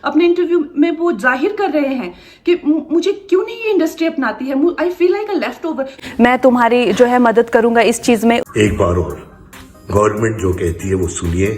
अपने इंटरव्यू में वो जाहिर कर रहे हैं कि मुझे क्यों नहीं ये इंडस्ट्री अपनाती है, I feel like a left over. मैं तुम्हारी जो है मदद करूंगा इस चीज में। एक बार और गवर्नमेंट जो कहती है वो सुनिए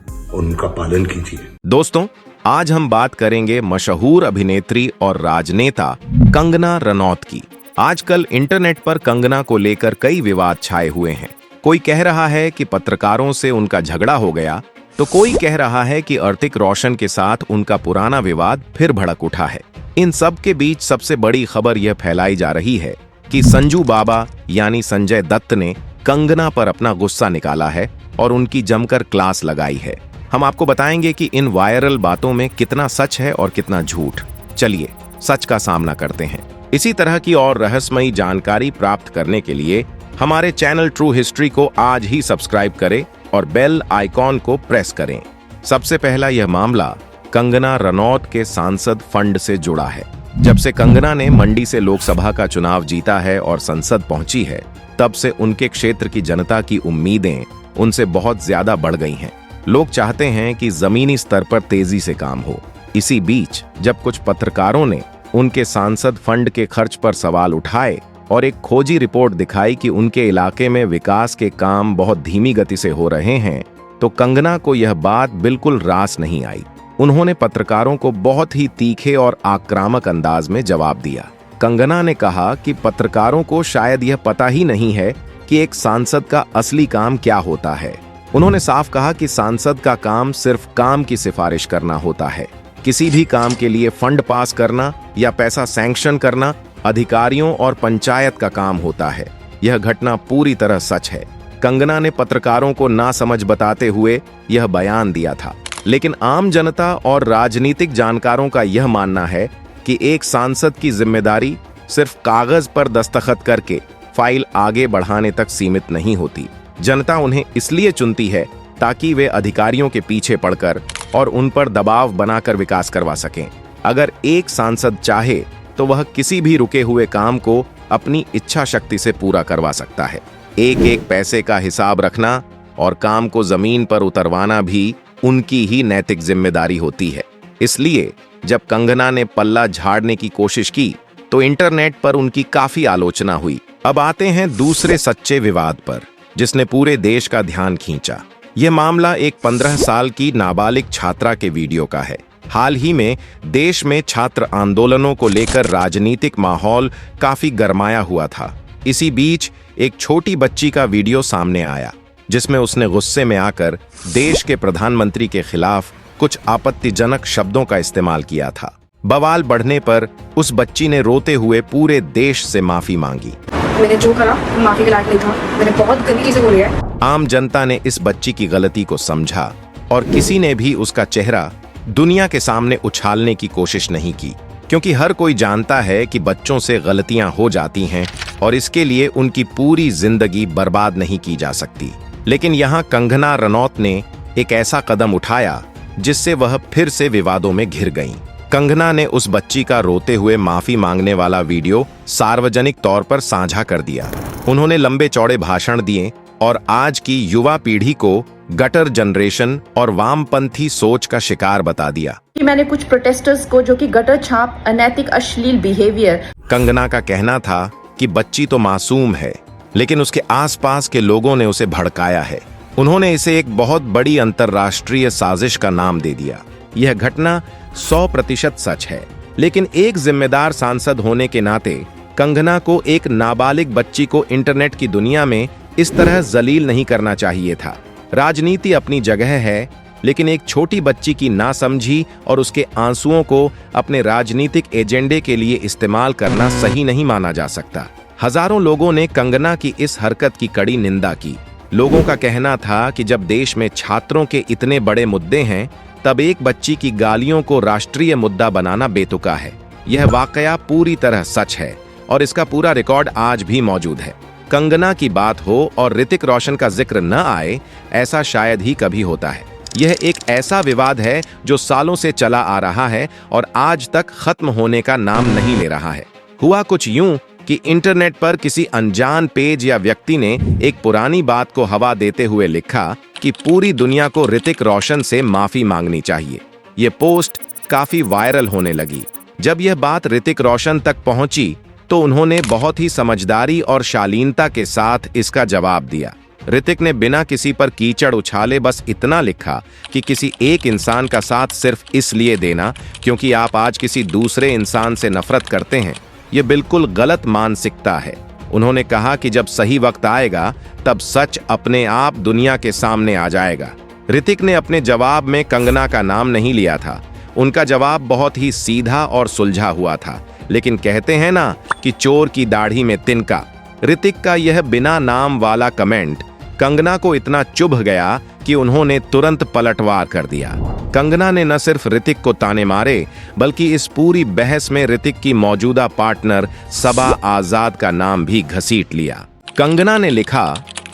और उनका पालन कीजिए। दोस्तों, आज हम बात करेंगे मशहूर अभिनेत्री और राजनेता कंगना रनौत की। आजकल इंटरनेट पर कंगना को लेकर कई विवाद छाए हुए हैं। कोई कह रहा है कि पत्रकारों से उनका झगड़ा हो गया, तो कोई कह रहा है कि ऋतिक रोशन के साथ उनका पुराना विवाद फिर भड़क उठा है। इन सब के बीच सबसे बड़ी खबर यह फैलाई जा रही है कि संजू बाबा यानी संजय दत्त ने कंगना पर अपना गुस्सा निकाला है और उनकी जमकर क्लास लगाई है। हम आपको बताएंगे कि इन वायरल बातों में कितना सच है और कितना झूठ। चलिए सच का सामना करते हैं। इसी तरह की और रहस्यमयी जानकारी प्राप्त करने के लिए हमारे चैनल ट्रू हिस्ट्री को आज ही सब्सक्राइब करें और बेल आइकॉन को प्रेस करें। सबसे पहला यह मामला कंगना रनौत के सांसद फंड से जुड़ा है। जब से कंगना ने मंडी से लोकसभा का चुनाव जीता है और संसद पहुंची है, तब से उनके क्षेत्र की जनता की उम्मीदें उनसे बहुत ज्यादा बढ़ गई हैं। लोग चाहते हैं कि जमीनी स्तर पर तेजी से काम हो। इसी बीच जब कुछ पत्रकारों ने उनके सांसद फंड के खर्च पर सवाल उठाए और एक खोजी रिपोर्ट दिखाई कि उनके इलाके में विकास के काम बहुत धीमी गति से हो रहे हैं, तो कंगना को यह बात बिल्कुल रास नहीं आई। उन्होंने पत्रकारों को बहुत ही तीखे और आक्रामक अंदाज में जवाब दिया। कंगना ने कहा कि पत्रकारों को शायद यह पता ही नहीं है कि एक सांसद का असली काम क्या होता है। उन्होंने साफ कहा कि सांसद का काम सिर्फ काम की सिफारिश करना होता है। किसी भी काम के लिए फंड पास करना या पैसा सैंक्शन करना अधिकारियों और पंचायत का काम होता है। यह घटना पूरी तरह सच है। कंगना ने पत्रकारों को नासमझ बताते हुए यह बयान दिया था, लेकिन आम जनता और राजनीतिक जानकारों का यह मानना है कि एक सांसद की जिम्मेदारी सिर्फ कागज पर दस्तखत करके फाइल आगे बढ़ाने तक सीमित नहीं होती। जनता उन्हें इसलिए चुनती है ताकि वे अधिकारियों के पीछे पड़कर और उन पर दबाव बनाकर विकास करवा सकें। अगर एक सांसद चाहे तो वह किसी भी रुके हुए काम को अपनी इच्छा शक्ति से पूरा करवा सकता है। एक एक पैसे का हिसाब रखना और काम को जमीन पर उतरवाना भी उनकी ही नैतिक जिम्मेदारी होती है। इसलिए जब कंगना ने पल्ला झाड़ने की कोशिश की तो इंटरनेट पर उनकी काफी आलोचना हुई। अब आते हैं दूसरे सच्चे विवाद पर, जिसने पूरे देश का ध्यान खींचा। यह मामला एक 15 साल की नाबालिग छात्रा के वीडियो का है। हाल ही में देश में छात्र आंदोलनों को लेकर राजनीतिक माहौल काफी गरमाया हुआ था। इसी बीच एक छोटी बच्ची का वीडियो सामने आया, जिसमें उसने गुस्से में आकर देश के प्रधानमंत्री के खिलाफ कुछ आपत्तिजनक शब्दों का इस्तेमाल किया था। बवाल बढ़ने पर उस बच्ची ने रोते हुए पूरे देश से माफी मांगी। मैंने जो करा माफी के लायक नहीं था, मैंने बहुत गंदी चीजें बोली है। आम जनता ने इस बच्ची की गलती को समझा और किसी ने भी उसका चेहरा दुनिया के सामने उछालने की कोशिश नहीं की, क्योंकि हर कोई जानता है कि बच्चों से गलतियां हो जाती हैं और इसके लिए उनकी पूरी जिंदगी बर्बाद नहीं की जा सकती। लेकिन यहाँ कंगना रनौत ने एक ऐसा कदम उठाया जिससे वह फिर से विवादों में घिर गईं। कंगना ने उस बच्ची का रोते हुए माफी मांगने वाला वीडियो सार्वजनिक तौर पर साझा कर दिया। उन्होंने लंबे चौड़े भाषण दिए और आज की युवा पीढ़ी को गटर जनरेशन और वामपंथी सोच का शिकार बता दिया। कि मैंने कुछ प्रोटेस्टर्स को, जो कि गटर छाप, अनैतिक, अश्लील बिहेवियर। कंगना का कहना था कि बच्ची तो मासूम है, लेकिन उसके आसपास के लोगों ने उसे भड़काया है। उन्होंने इसे एक बहुत बड़ी अंतर्राष्ट्रीय साजिश का नाम दे दिया। यह घटना 100% सच है, लेकिन एक जिम्मेदार सांसद होने के नाते कंगना को एक नाबालिग बच्ची को इंटरनेट की दुनिया में इस तरह जलील नहीं करना चाहिए था। राजनीति अपनी जगह है, लेकिन एक छोटी बच्ची की नासमझी और उसके आंसुओं को अपने राजनीतिक एजेंडे के लिए इस्तेमाल करना सही नहीं माना जा सकता। हजारों लोगों ने कंगना की इस हरकत की कड़ी निंदा की। लोगों का कहना था कि जब देश में छात्रों के इतने बड़े मुद्दे हैं, तब एक बच्ची की गालियों को राष्ट्रीय मुद्दा बनाना बेतुका है। यह वाकया पूरी तरह सच है और इसका पूरा रिकॉर्ड आज भी मौजूद है। कंगना की बात हो और ऋतिक रोशन का जिक्र न आए, ऐसा शायद ही कभी होता है। यह एक ऐसा विवाद है जो सालों से चला आ रहा है और आज तक खत्म होने का नाम नहीं ले रहा है। हुआ कुछ यूं कि इंटरनेट पर किसी अनजान पेज या व्यक्ति ने एक पुरानी बात को हवा देते हुए लिखा कि पूरी दुनिया को ऋतिक रोशन से माफी मांगनी चाहिए। ये पोस्ट काफी वायरल होने लगी। जब यह बात ऋतिक रोशन तक पहुंची तो उन्होंने बहुत ही समझदारी और शालीनता के साथ इसका जवाब दिया। ऋतिक ने बिना किसी पर कीचड़ उछाले बस इतना लिखा कि किसी एक इंसान का साथ सिर्फ इसलिए देना क्योंकि आप आज किसी दूसरे इंसान से नफरत करते हैं, यह बिल्कुल गलत मानसिकता है। उन्होंने कहा कि जब सही वक्त आएगा तब सच अपने आप दुनिया के सामने आ जाएगा। ऋतिक ने अपने जवाब में कंगना का नाम नहीं लिया था। उनका जवाब बहुत ही सीधा और सुलझा हुआ था, लेकिन कहते हैं ना कि चोर की दाढ़ी में तिनका। ऋतिक का यह बिना नाम वाला कमेंट कंगना को इतना चुभ गया कि उन्होंने तुरंत पलटवार कर दिया। कंगना ने न सिर्फ ऋतिक को ताने मारे बल्कि इस पूरी बहस में ऋतिक की मौजूदा पार्टनर सबा आजाद का नाम भी घसीट लिया। कंगना ने लिखा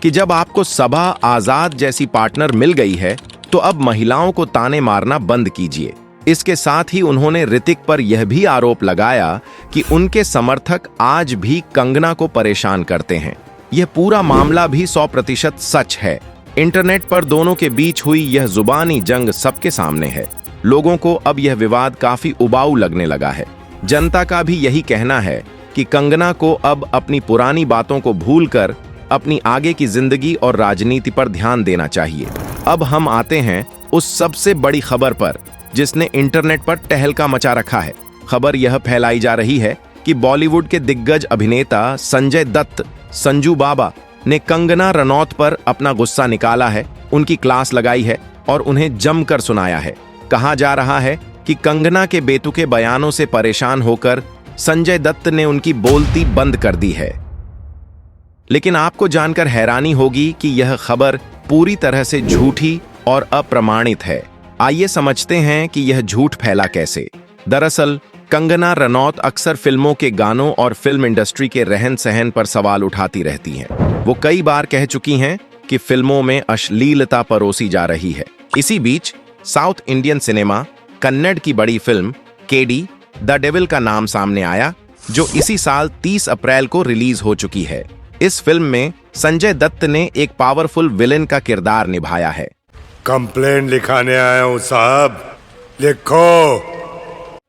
कि जब आपको सबा आजाद जैसी पार्टनर मिल गई है तो अब महिलाओं को ताने मारना बंद कीजिए। इसके साथ ही उन्होंने ऋतिक पर यह भी आरोप लगाया कि उनके समर्थक आज भी कंगना को परेशान करते हैं। यह पूरा मामला भी 100% सच है। इंटरनेट पर दोनों के बीच हुई यह जुबानी जंग सबके सामने है। लोगों को अब यह विवाद काफी उबाऊ लगने लगा है। जनता का भी यही कहना है कि कंगना को अब अपनी पुरानी बातों को भूलकर अपनी आगे की जिंदगी और राजनीति पर ध्यान देना चाहिए। अब हम आते हैं उस सबसे बड़ी खबर पर जिसने इंटरनेट पर तहलका मचा रखा है। खबर यह फैलाई जा रही है कि बॉलीवुड के दिग्गज अभिनेता संजय दत्त संजू बाबा ने कंगना रनौत पर अपना गुस्सा निकाला है, उनकी क्लास लगाई है और उन्हें जमकर सुनाया है। कहा जा रहा है कि कंगना के बेतुके बयानों से परेशान होकर संजय दत्त ने उनकी बोलती बंद कर दी है। लेकिन आपको जानकर हैरानी होगी कि यह खबर पूरी तरह से झूठी और अप्रमाणित है। आइए समझते हैं कि यह झूठ फैला कैसे। दरअसल कंगना रनौत अक्सर फिल्मों के गानों और फिल्म इंडस्ट्री के रहन सहन पर सवाल उठाती रहती हैं। वो कई बार कह चुकी हैं कि फिल्मों में अश्लीलता परोसी जा रही है। इसी बीच साउथ इंडियन सिनेमा कन्नड़ की बड़ी फिल्म केडी द डेविल का नाम सामने आया, जो इसी साल 30 अप्रैल को रिलीज हो चुकी है। इस फिल्म में संजय दत्त ने एक पावरफुल विलेन का किरदार निभाया है। कंप्लेंट लिखाने आया हूं साहब, लिखो।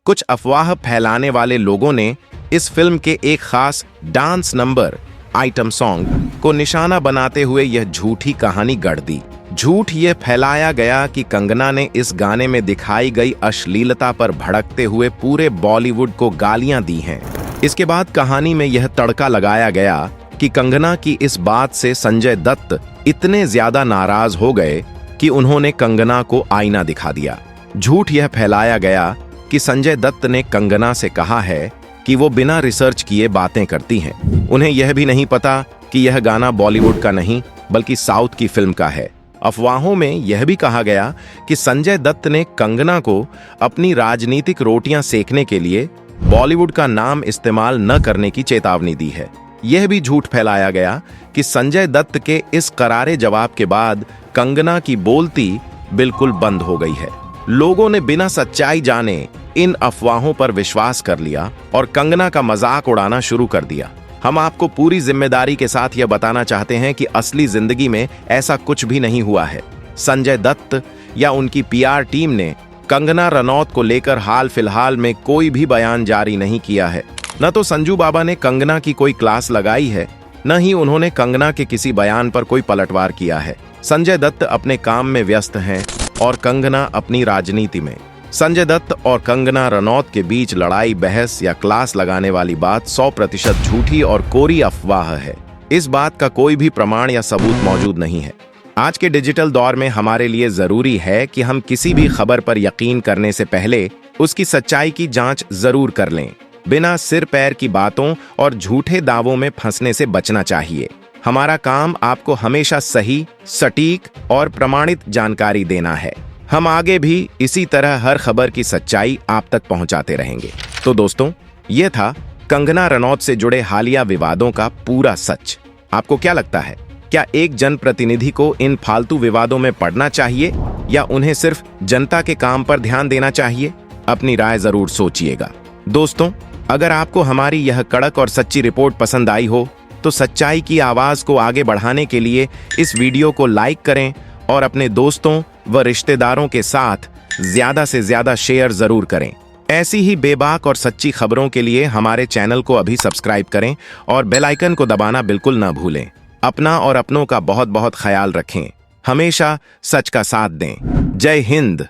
कुछ अफवाह फैलाने वाले लोगों ने इस फिल्म के एक खास डांस नंबर आइटम सॉन्ग को निशाना बनाते हुए यह झूठी कहानी गढ़ दी। झूठ ये फैलाया गया कि कंगना ने इस गाने में दिखाई गई अश्लीलता पर भड़कते हुए पूरे बॉलीवुड को गालियां दी हैं। इसके बाद कहानी में यह तड़का लगाया गया कि कंगना की इस बात से संजय दत्त इतने ज्यादा नाराज हो गए कि उन्होंने कंगना को आईना दिखा दिया। झूठ यह फैलाया गया कि संजय दत्त ने कंगना से कहा है कि वो बिना रिसर्च किए बातें करती हैं। उन्हें यह भी नहीं पता कि यह गाना बॉलीवुड का नहीं बल्कि साउथ की फिल्म का है। अफवाहों में यह भी कहा गया कि संजय दत्त ने कंगना को अपनी राजनीतिक रोटियां सेकने के लिए बॉलीवुड का नाम इस्तेमाल न करने की चेतावनी दी है। यह भी झूठ फैलाया गया कि संजय दत्त के इस करारे जवाब के बाद कंगना की बोलती बिल्कुल बंद हो गई है। लोगों ने बिना सच्चाई जाने इन अफवाहों पर विश्वास कर लिया और कंगना का मजाक उड़ाना शुरू कर दिया। हम आपको पूरी जिम्मेदारी के साथ यह बताना चाहते हैं कि असली जिंदगी में ऐसा कुछ भी नहीं हुआ है। संजय दत्त या उनकी पीआर टीम ने कंगना रनौत को लेकर हाल फिलहाल में कोई भी बयान जारी नहीं किया है। न तो संजू बाबा ने कंगना की कोई क्लास लगाई है, न ही उन्होंने कंगना के किसी बयान पर कोई पलटवार किया है। संजय दत्त अपने काम में व्यस्त हैं और कंगना अपनी राजनीति में। संजय दत्त और कंगना रनौत के बीच लड़ाई, बहस या क्लास लगाने वाली बात 100% झूठी और कोरी अफवाह है। इस बात का कोई भी प्रमाण या सबूत मौजूद नहीं है। आज के डिजिटल दौर में हमारे लिए जरूरी है कि हम किसी भी खबर पर यकीन करने से पहले उसकी सच्चाई की जांच जरूर कर लें। बिना सिर पैर की बातों और झूठे दावों में फंसने से बचना चाहिए। हमारा काम आपको हमेशा सही, सटीक और प्रमाणित जानकारी देना है। हम आगे भी इसी तरह हर खबर की सच्चाई आप तक पहुंचाते रहेंगे। तो दोस्तों, यह था कंगना रनौत से जुड़े हालिया विवादों का पूरा सच। आपको क्या लगता है, क्या एक जनप्रतिनिधि को इन फालतू विवादों में पड़ना चाहिए या उन्हें सिर्फ जनता के काम पर ध्यान देना चाहिए? अपनी राय जरूर सोचिएगा। दोस्तों, अगर आपको हमारी यह कड़क और सच्ची रिपोर्ट पसंद आई हो तो सच्चाई की आवाज को आगे बढ़ाने के लिए इस वीडियो को लाइक करें और अपने दोस्तों व रिश्तेदारों के साथ ज्यादा से ज्यादा शेयर जरूर करें। ऐसी ही बेबाक और सच्ची खबरों के लिए हमारे चैनल को अभी सब्सक्राइब करें और बेल आइकन को दबाना बिल्कुल ना भूलें। अपना और अपनों का बहुत बहुत ख्याल रखें। हमेशा सच का साथ दें। जय हिंद।